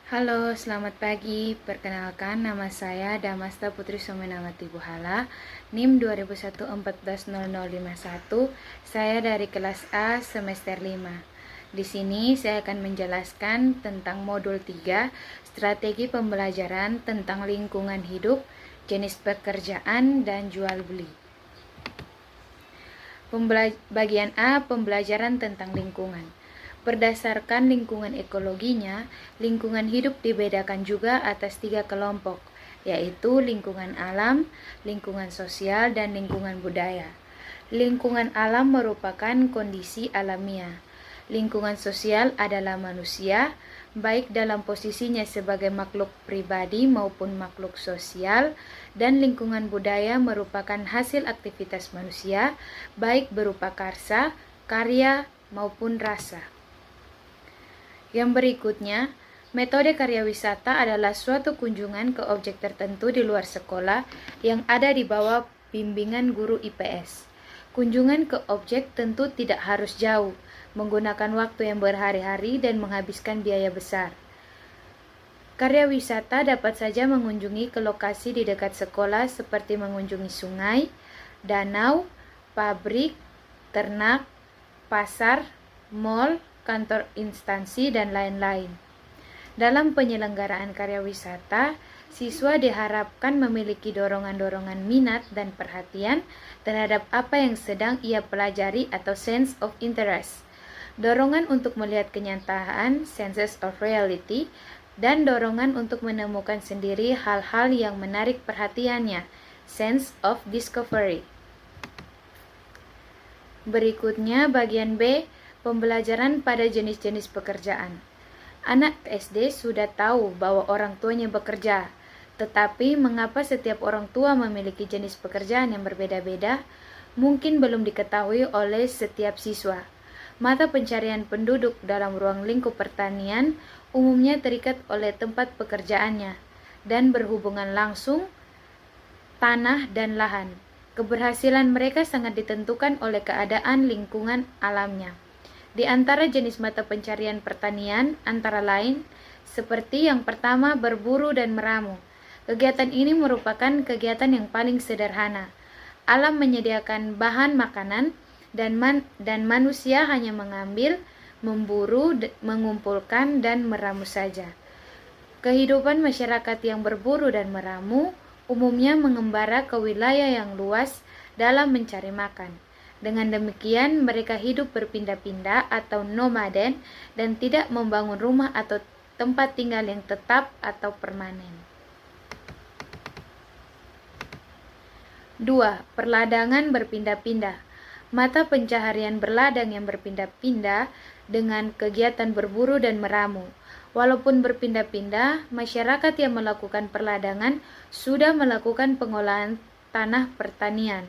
Halo, selamat pagi. Perkenalkan, nama saya Damasta Putri Somenawati Buhala, NIM 2001140051. Saya dari kelas A semester 5. Di sini saya akan menjelaskan tentang modul 3, strategi pembelajaran tentang lingkungan hidup, jenis pekerjaan, dan jual beli. Bagian A, pembelajaran tentang lingkungan. Berdasarkan lingkungan ekologinya, lingkungan hidup dibedakan juga atas 3 kelompok, yaitu lingkungan alam, lingkungan sosial, dan lingkungan budaya. Lingkungan alam merupakan kondisi alamiah. Lingkungan sosial adalah manusia, baik dalam posisinya sebagai makhluk pribadi maupun makhluk sosial, dan lingkungan budaya merupakan hasil aktivitas manusia, baik berupa karsa, karya, maupun rasa. Yang berikutnya, metode karya wisata adalah suatu kunjungan ke objek tertentu di luar sekolah yang ada di bawah bimbingan guru IPS. Kunjungan ke objek tentu tidak harus jauh, menggunakan waktu yang berhari-hari dan menghabiskan biaya besar. Karya wisata dapat saja mengunjungi ke lokasi di dekat sekolah seperti mengunjungi sungai, danau, pabrik, ternak, pasar, mal, kantor instansi, dan lain-lain. Dalam penyelenggaraan karya wisata, siswa diharapkan memiliki dorongan-dorongan minat dan perhatian terhadap apa yang sedang ia pelajari atau sense of interest, dorongan untuk melihat kenyataan, senses of reality, dan dorongan untuk menemukan sendiri hal-hal yang menarik perhatiannya, sense of discovery. Berikutnya bagian B, pembelajaran pada jenis-jenis pekerjaan. Anak SD sudah tahu bahwa orang tuanya bekerja, tetapi mengapa setiap orang tua memiliki jenis pekerjaan yang berbeda-beda, mungkin belum diketahui oleh setiap siswa. Mata pencarian penduduk dalam ruang lingkup pertanian umumnya terikat oleh tempat pekerjaannya dan berhubungan langsung tanah dan lahan. Keberhasilan mereka sangat ditentukan oleh keadaan lingkungan alamnya. Di antara jenis mata pencarian pertanian, antara lain, seperti yang pertama berburu dan meramu. Kegiatan ini merupakan kegiatan yang paling sederhana. Alam menyediakan bahan makanan dan manusia hanya mengambil, memburu, mengumpulkan, dan meramu saja. Kehidupan masyarakat yang berburu dan meramu umumnya mengembara ke wilayah yang luas dalam mencari makan. Dengan demikian, mereka hidup berpindah-pindah atau nomaden dan tidak membangun rumah atau tempat tinggal yang tetap atau permanen. 2. Perladangan berpindah-pindah. Mata pencaharian berladang yang berpindah-pindah dengan kegiatan berburu dan meramu. Walaupun berpindah-pindah, masyarakat yang melakukan perladangan sudah melakukan pengolahan tanah pertanian.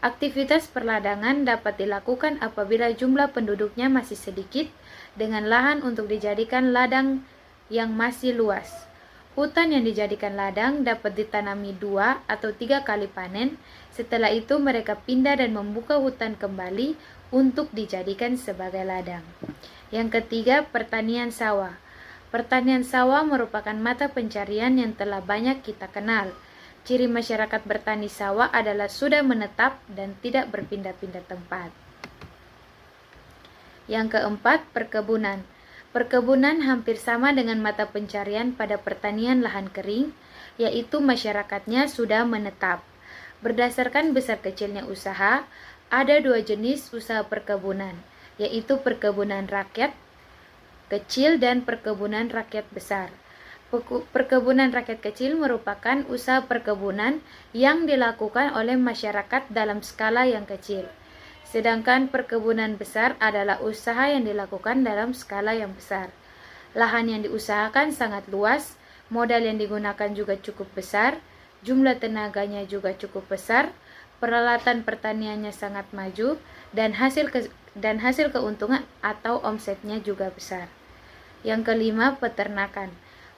Aktivitas perladangan dapat dilakukan apabila jumlah penduduknya masih sedikit dengan lahan untuk dijadikan ladang yang masih luas. Hutan yang dijadikan ladang dapat ditanami 2 atau 3 kali panen. Setelah itu mereka pindah dan membuka hutan kembali untuk dijadikan sebagai ladang. Yang ketiga, pertanian sawah. Pertanian sawah merupakan mata pencarian yang telah banyak kita kenal. Ciri masyarakat bertani sawah adalah sudah menetap dan tidak berpindah-pindah tempat. Yang keempat, perkebunan. Perkebunan hampir sama dengan mata pencarian pada pertanian lahan kering, yaitu masyarakatnya sudah menetap. Berdasarkan besar kecilnya usaha, ada 2 jenis usaha perkebunan, yaitu perkebunan rakyat kecil dan perkebunan rakyat besar. Perkebunan rakyat kecil merupakan usaha perkebunan yang dilakukan oleh masyarakat dalam skala yang kecil. Sedangkan perkebunan besar adalah usaha yang dilakukan dalam skala yang besar. Lahan yang diusahakan sangat luas, modal yang digunakan juga cukup besar, jumlah tenaganya juga cukup besar, peralatan pertaniannya sangat maju, dan hasil keuntungan atau omsetnya juga besar. Yang kelima, peternakan.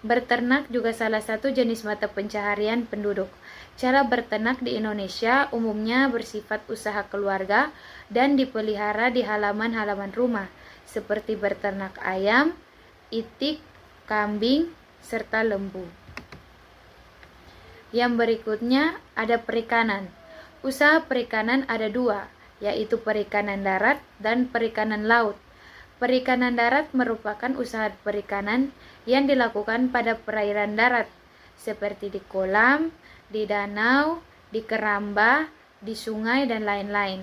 Berternak juga salah satu jenis mata pencaharian penduduk. Cara berternak di Indonesia umumnya bersifat usaha keluarga dan dipelihara di halaman-halaman rumah, seperti berternak ayam, itik, kambing, serta lembu. Yang berikutnya ada perikanan. Usaha perikanan ada dua, yaitu perikanan darat dan perikanan laut. Perikanan darat merupakan usaha perikanan yang dilakukan pada perairan darat, seperti di kolam, di danau, di keramba, di sungai, dan lain-lain.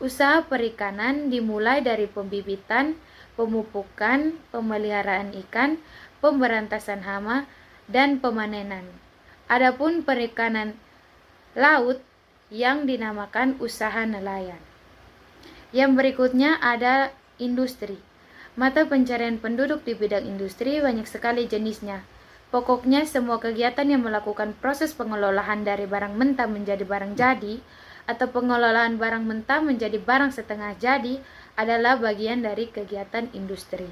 Usaha perikanan dimulai dari pembibitan, pemupukan, pemeliharaan ikan, pemberantasan hama, dan pemanenan. Adapun perikanan laut yang dinamakan usaha nelayan. Yang berikutnya ada industri. Mata pencarian penduduk di bidang industri banyak sekali jenisnya. Pokoknya semua kegiatan yang melakukan proses pengolahan dari barang mentah menjadi barang jadi atau pengolahan barang mentah menjadi barang setengah jadi adalah bagian dari kegiatan industri.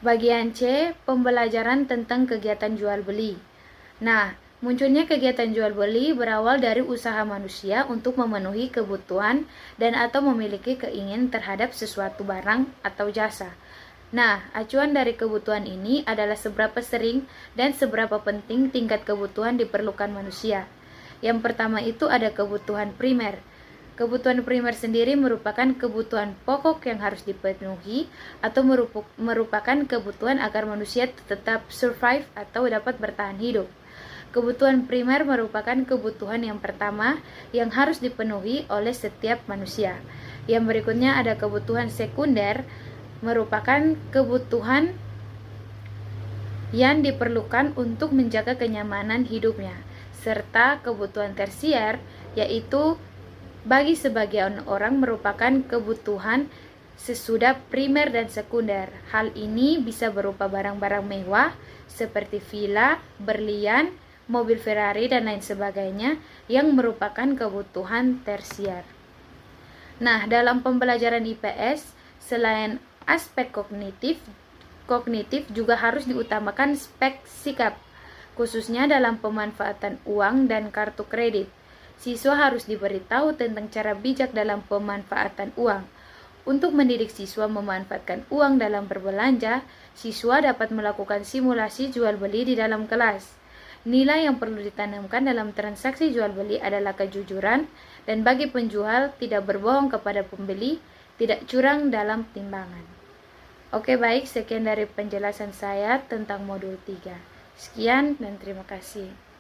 Bagian C, pembelajaran tentang kegiatan jual beli. Nah, munculnya kegiatan jual beli berawal dari usaha manusia untuk memenuhi kebutuhan dan atau memiliki keinginan terhadap sesuatu barang atau jasa. Nah, acuan dari kebutuhan ini adalah seberapa sering dan seberapa penting tingkat kebutuhan diperlukan manusia. Yang pertama itu ada kebutuhan primer. Kebutuhan primer sendiri merupakan kebutuhan pokok yang harus dipenuhi atau merupakan kebutuhan agar manusia tetap survive atau dapat bertahan hidup. Kebutuhan primer merupakan kebutuhan yang pertama yang harus dipenuhi oleh setiap manusia. Yang berikutnya ada kebutuhan sekunder, merupakan kebutuhan yang diperlukan untuk menjaga kenyamanan hidupnya, serta kebutuhan tersier, yaitu bagi sebagian orang merupakan kebutuhan sesudah primer dan sekunder. Hal ini bisa berupa barang-barang mewah seperti villa, berlian, mobil Ferrari, dan lain sebagainya yang merupakan kebutuhan tersier. Nah, dalam pembelajaran IPS, selain aspek kognitif juga harus diutamakan aspek sikap, khususnya dalam pemanfaatan uang dan kartu kredit. Siswa harus diberitahu tentang cara bijak dalam pemanfaatan uang. Untuk mendidik siswa memanfaatkan uang dalam berbelanja, siswa dapat melakukan simulasi jual beli di dalam kelas. Nilai yang perlu ditanamkan dalam transaksi jual beli adalah kejujuran, dan bagi penjual tidak berbohong kepada pembeli, tidak curang dalam timbangan. Oke, baik, sekian dari penjelasan saya tentang modul 3. Sekian dan terima kasih.